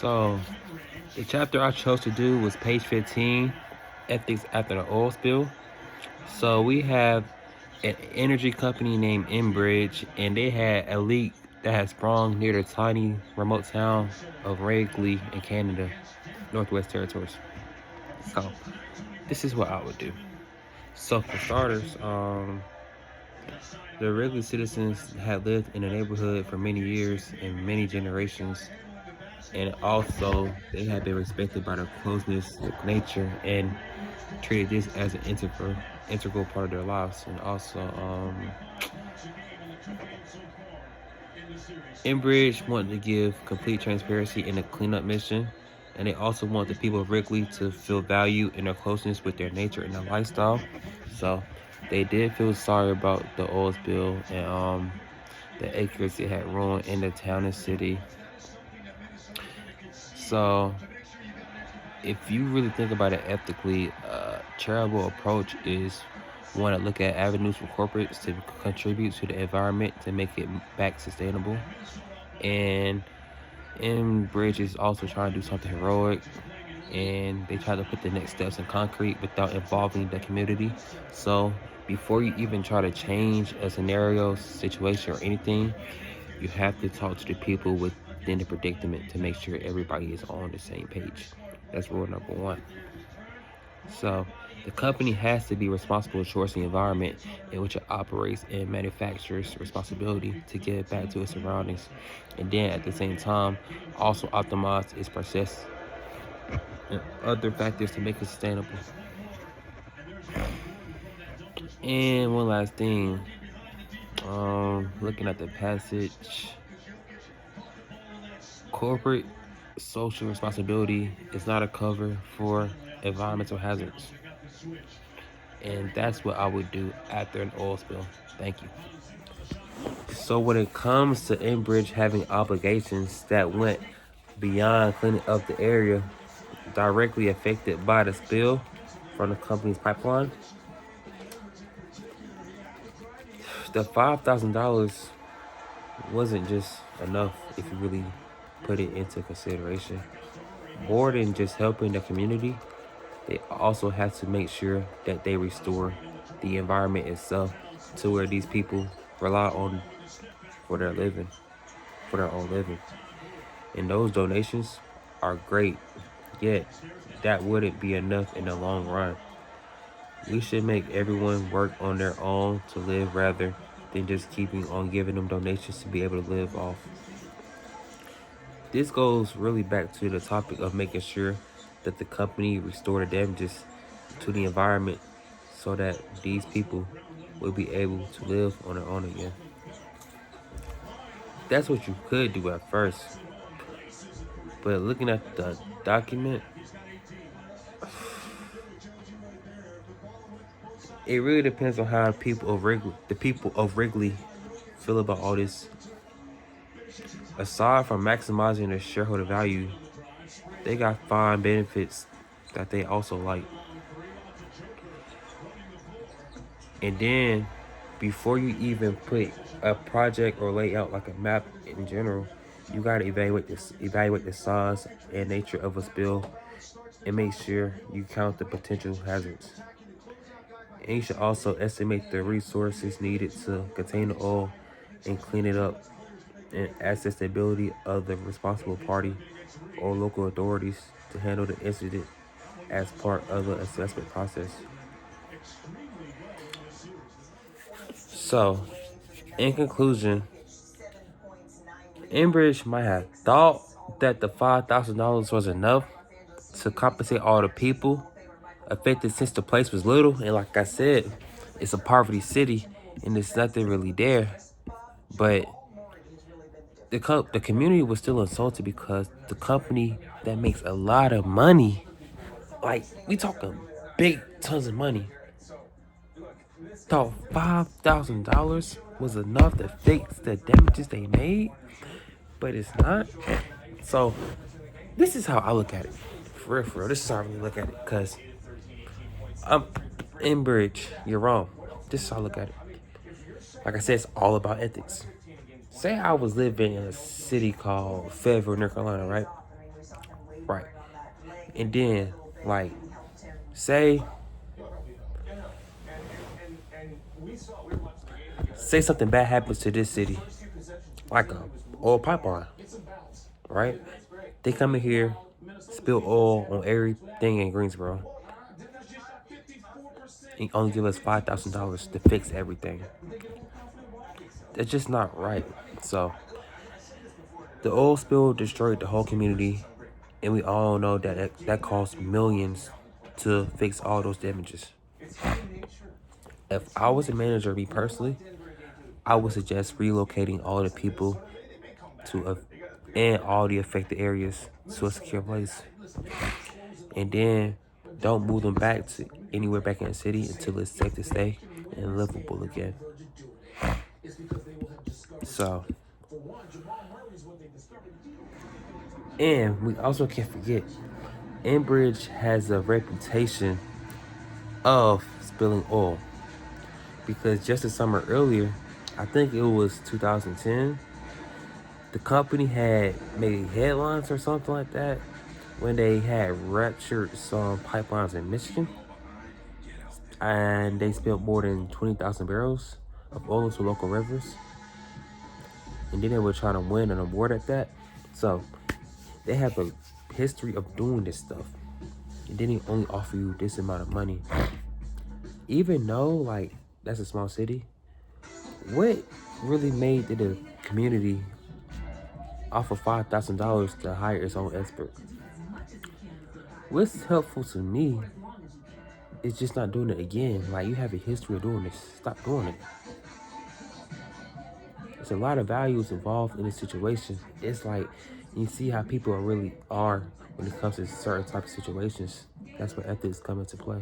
So, the chapter I chose to do was page 15, Ethics After the Oil Spill. So, we have an energy company named Enbridge, and they had a leak that had sprung near the tiny remote town of Wrigley in Canada, Northwest Territories. So, this is what I would do. So, for starters, the Wrigley citizens had lived in the neighborhood for many years and many generations, and also they have been respected by their closeness with nature and treated this as an integral part of their lives. And also, Enbridge wanted to give complete transparency in the cleanup mission, and they also want the people of Wrigley to feel value in their closeness with their nature and their lifestyle. So they did feel sorry about the oil spill and the acres it had ruined in the town and city. So if you really think about it ethically, a charitable approach is one to look at avenues for corporates to contribute to the environment to make it back sustainable. And Enbridge is also trying to do something heroic, and they try to put the next steps in concrete without involving the community. So before you even try to change a scenario, situation, or anything, you have to talk to the people within the predicament to make sure everybody is on the same page. That's rule number one. So the company has to be responsible towards the environment in which it operates and manufactures responsibility to give back to its surroundings. And then at the same time, also optimize its process and other factors to make it sustainable. And one last thing, looking at the passage, corporate social responsibility is not a cover for environmental hazards. And that's what I would do after an oil spill. Thank you. So when it comes to Enbridge having obligations that went beyond cleaning up the area directly affected by the spill from the company's pipeline, the $5,000 wasn't just enough if you really put it into consideration. More than just helping the community, they also have to make sure that they restore the environment itself to where these people rely on for their living, for their own living. And those donations are great, yet that wouldn't be enough in the long run. We should make everyone work on their own to live rather than just keeping on giving them donations to be able to live off. This goes really back to the topic of making sure that the company restore the damages to the environment so that these people will be able to live on their own again. That's what you could do at first. But looking at the document, it really depends on how the people of Wrigley feel about all this. Aside from maximizing their shareholder value, they got fine benefits that they also like. And then, before you even put a project or lay out like a map in general, you gotta evaluate the size and nature of a spill, and make sure you count the potential hazards. And you should also estimate the resources needed to contain the oil and clean it up, and assess the ability of the responsible party or local authorities to handle the incident as part of the assessment process. So, in conclusion, Enbridge might have thought that the $5,000 was enough to compensate all the people affected since the place was little. And like I said, it's a poverty city and there's nothing really there. But the community was still insulted because the company that makes a lot of money, like we talking big tons of money, thought $5,000 was enough to fix the damages they made, but it's not. So this is how I look at it. For real. This is how I really look at it. Cause I'm Enbridge, you're wrong. This is how I look at it. Like I said, it's all about ethics. Say I was living in a city called Fayetteville, North Carolina, right? Right. And then, like, say something bad happens to this city, like a oil pipeline, right? They come in here, spill oil on everything in Greensboro, and only give us $5,000 to fix everything. That's just not right. So the oil spill destroyed the whole community, and we all know that cost millions to fix all those damages. If I was a manager, me personally, I would suggest relocating all the people to and all the affected areas to a secure place, and then don't move them back to anywhere back in the city until it's safe to stay and livable again. So, and we also can't forget, Enbridge has a reputation of spilling oil, because just a summer earlier, I think it was 2010, the company had made headlines or something like that when they had ruptured some pipelines in Michigan, and they spilled more than 20,000 barrels of oil into local rivers. And then they were trying to win an award at that. So they have a history of doing this stuff. And then they only offer you this amount of money. Even though, like, that's a small city, what really made the community offer $5,000 to hire its own expert? What's helpful to me is just not doing it again. Like, you have a history of doing this. Stop doing it. There's a lot of values involved in this situation. It's like, you see how people really are when it comes to certain type of situations. That's where ethics come into play.